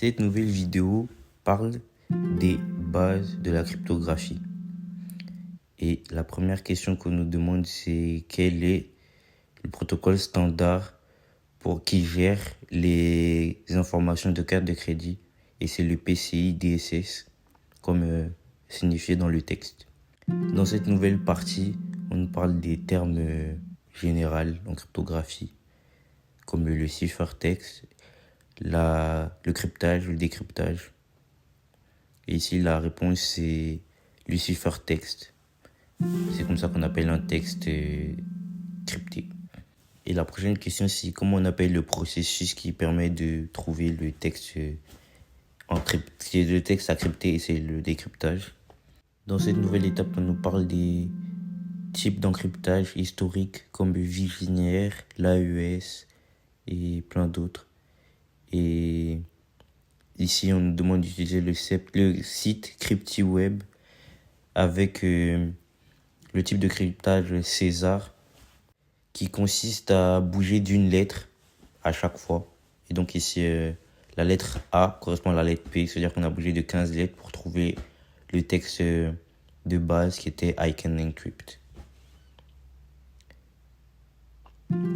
Cette nouvelle vidéo parle des bases de la cryptographie. Et la première question qu'on nous demande, c'est quel est le protocole standard qui gère les informations de carte de crédit. Et c'est le PCI DSS, comme signifié dans le texte. Dans cette nouvelle partie, on nous parle des termes généraux en cryptographie, comme le ciphertext, le cryptage, le décryptage. Et ici, la réponse, c'est le ciphertext. C'est comme ça qu'on appelle un texte crypté. Et la prochaine question, c'est comment on appelle le processus qui permet de trouver le texte c'est le texte à crypter et c'est le décryptage. Dans cette nouvelle étape, on nous parle des types d'encryptage historiques comme le Viginière, l'AES et plein d'autres. Et ici, on nous demande d'utiliser le site CryptiWeb avec le type de cryptage César qui consiste à bouger d'une lettre à chaque fois. Et donc ici, la lettre A correspond à la lettre P, c'est-à-dire qu'on a bougé de 15 lettres pour trouver le texte de base qui était I can encrypt.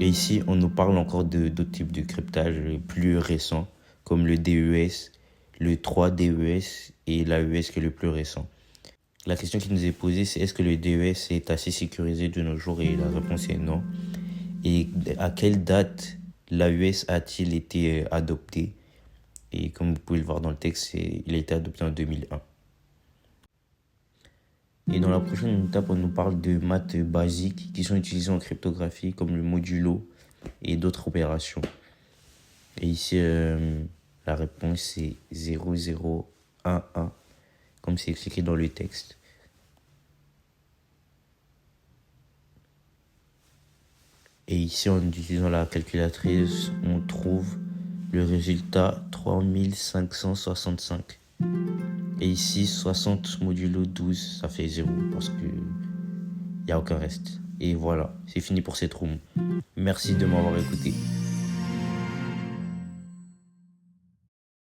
Et ici, on nous parle encore d'autres types de cryptage plus récents, comme le DES, le 3DES et l'AES qui est le plus récent. La question qui nous est posée, c'est est-ce que le DES est assez sécurisé de nos jours? Et la réponse est non. Et à quelle date l'AES a-t-il été adopté? Et comme vous pouvez le voir dans le texte, il a été adopté en 2001. Et dans la prochaine étape, on nous parle de maths basiques qui sont utilisées en cryptographie, comme le modulo et d'autres opérations. Et ici, la réponse c'est 0011, comme c'est expliqué dans le texte. Et ici, en utilisant la calculatrice, on trouve le résultat 3565. Et ici, 60 modulo 12, ça fait 0 parce qu'il n'y a aucun reste. Et voilà, c'est fini pour cette room. Merci de m'avoir écouté.